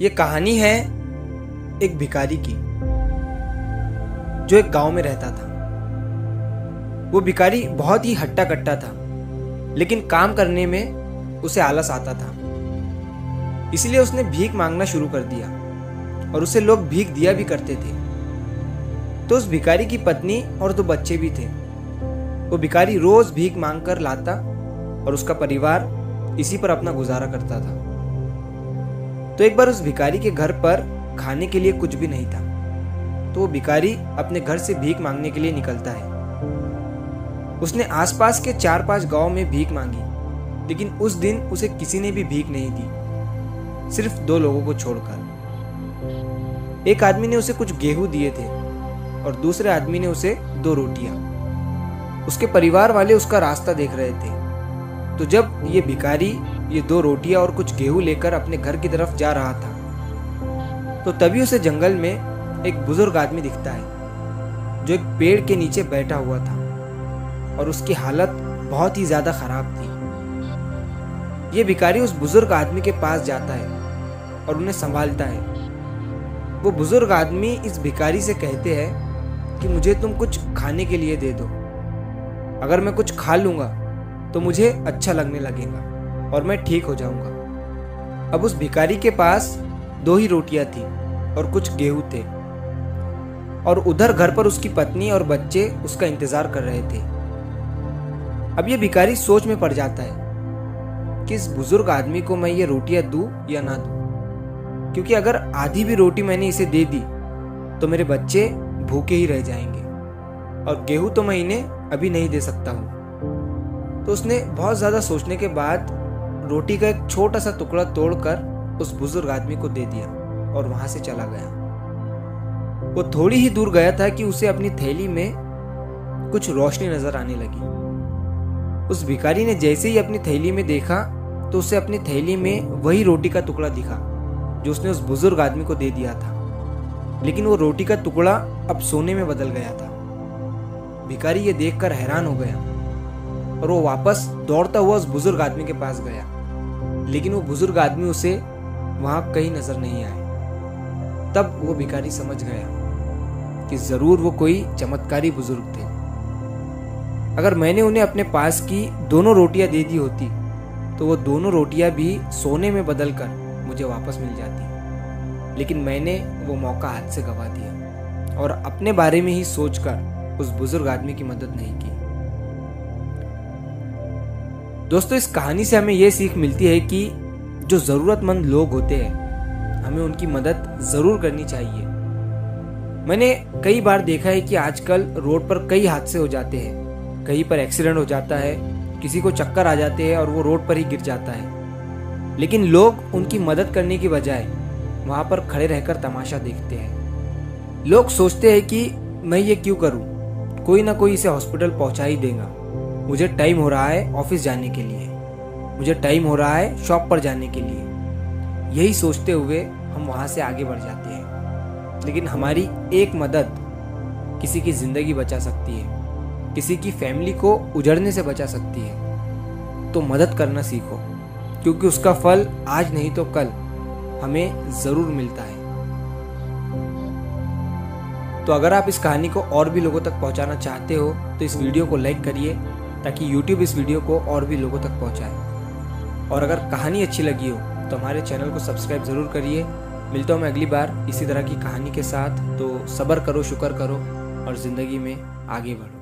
ये कहानी है एक भिखारी की जो एक गांव में रहता था। वो भिखारी बहुत ही हट्टा कट्टा था, लेकिन काम करने में उसे आलस आता था। इसलिए उसने भीख मांगना शुरू कर दिया और उसे लोग भीख दिया भी करते थे। तो उस भिखारी की पत्नी और 2 बच्चे भी थे। वो भिखारी रोज भीख मांग कर लाता और उसका परिवार इसी पर अपना गुजारा करता था। तो एक बार उस भिखारी के घर पर खाने के लिए कुछ भी नहीं था, तो वो भिखारी अपने घर से भीख मांगने के लिए निकलता है। उसने आसपास के 4-5 गांव में भीख मांगी, लेकिन उस दिन उसे किसी ने भी भीख नहीं दी, सिर्फ 2 लोगों को छोड़कर। एक आदमी ने उसे कुछ गेहूं दिए थे और दूसरे आदमी ने उसे 2 रोटियां। उसके परिवार वाले उसका रास्ता देख रहे थे। तो जब ये भिखारी ये 2 रोटियां और कुछ गेहूं लेकर अपने घर की तरफ जा रहा था, तो तभी उसे जंगल में एक बुजुर्ग आदमी दिखता है जो एक पेड़ के नीचे बैठा हुआ था और उसकी हालत बहुत ही ज्यादा खराब थी। ये भिखारी उस बुजुर्ग आदमी के पास जाता है और उन्हें संभालता है। वो बुजुर्ग आदमी इस भिखारी से कहते हैं कि मुझे तुम कुछ खाने के लिए दे दो। अगर मैं कुछ खा लूंगा तो मुझे अच्छा लगने लगेगा और मैं ठीक हो जाऊंगा। अब उस भिखारी के पास 2 ही रोटियां थी और कुछ गेहूं थे, और उधर घर पर उसकी पत्नी और बच्चे उसका इंतजार कर रहे थे। अब ये भिखारी सोच में पड़ जाता है कि इस बुजुर्ग आदमी को मैं ये रोटियां दूं या ना दूं, क्योंकि अगर आधी भी रोटी मैंने इसे दे दी तो मेरे बच्चे भूखे ही रह जाएंगे और गेहूं तो मैं इन्हें अभी नहीं दे सकता हूं। तो उसने बहुत ज्यादा सोचने के बाद रोटी का एक छोटा सा टुकड़ा तोड़कर उस बुजुर्ग आदमी को दे दिया और वहां से चला गया। वो थोड़ी ही दूर गया था कि उसे अपनी थैली में कुछ रोशनी नजर आने लगी। उस भिखारी ने जैसे ही अपनी थैली में देखा तो उसे अपनी थैली में वही रोटी का टुकड़ा दिखा जो उसने उस बुजुर्ग आदमी को दे दिया था, लेकिन वो रोटी का टुकड़ा अब सोने में बदल गया था। भिखारी ये देखकर हैरान हो गया और वो वापस दौड़ता हुआ उस बुजुर्ग आदमी के पास गया, लेकिन वो बुजुर्ग आदमी उसे वहां कहीं नजर नहीं आए। तब वो भिखारी समझ गया कि जरूर वो कोई चमत्कारी बुजुर्ग थे। अगर मैंने उन्हें अपने पास की दोनों रोटियां दे दी होती तो वो दोनों रोटियां भी सोने में बदलकर मुझे वापस मिल जाती, लेकिन मैंने वो मौका हाथ से गवा दिया और अपने बारे में ही सोचकर उस बुजुर्ग आदमी की मदद नहीं की। दोस्तों, इस कहानी से हमें यह सीख मिलती है कि जो जरूरतमंद लोग होते हैं हमें उनकी मदद जरूर करनी चाहिए। मैंने कई बार देखा है कि आजकल रोड पर कई हादसे हो जाते हैं, कहीं पर एक्सीडेंट हो जाता है, किसी को चक्कर आ जाते हैं और वो रोड पर ही गिर जाता है, लेकिन लोग उनकी मदद करने की बजाय वहां पर खड़े रहकर तमाशा देखते हैं। लोग सोचते हैं कि मैं ये क्यों करूं, कोई ना कोई इसे हॉस्पिटल पहुंचा ही देगा, मुझे टाइम हो रहा है ऑफिस जाने के लिए, मुझे टाइम हो रहा है शॉप पर जाने के लिए। यही सोचते हुए हम वहां से आगे बढ़ जाते हैं, लेकिन हमारी एक मदद किसी की जिंदगी बचा सकती है, किसी की फैमिली को उजड़ने से बचा सकती है। तो मदद करना सीखो, क्योंकि उसका फल आज नहीं तो कल हमें जरूर मिलता है। तो अगर आप इस कहानी को और भी लोगों तक पहुंचाना चाहते हो तो इस वीडियो को लाइक करिए, ताकि YouTube इस वीडियो को और भी लोगों तक पहुंचाए। और अगर कहानी अच्छी लगी हो तो हमारे चैनल को सब्सक्राइब जरूर करिए। मिलता हूँ मैं अगली बार इसी तरह की कहानी के साथ। तो सब्र करो, शुक्र करो और जिंदगी में आगे बढ़ो।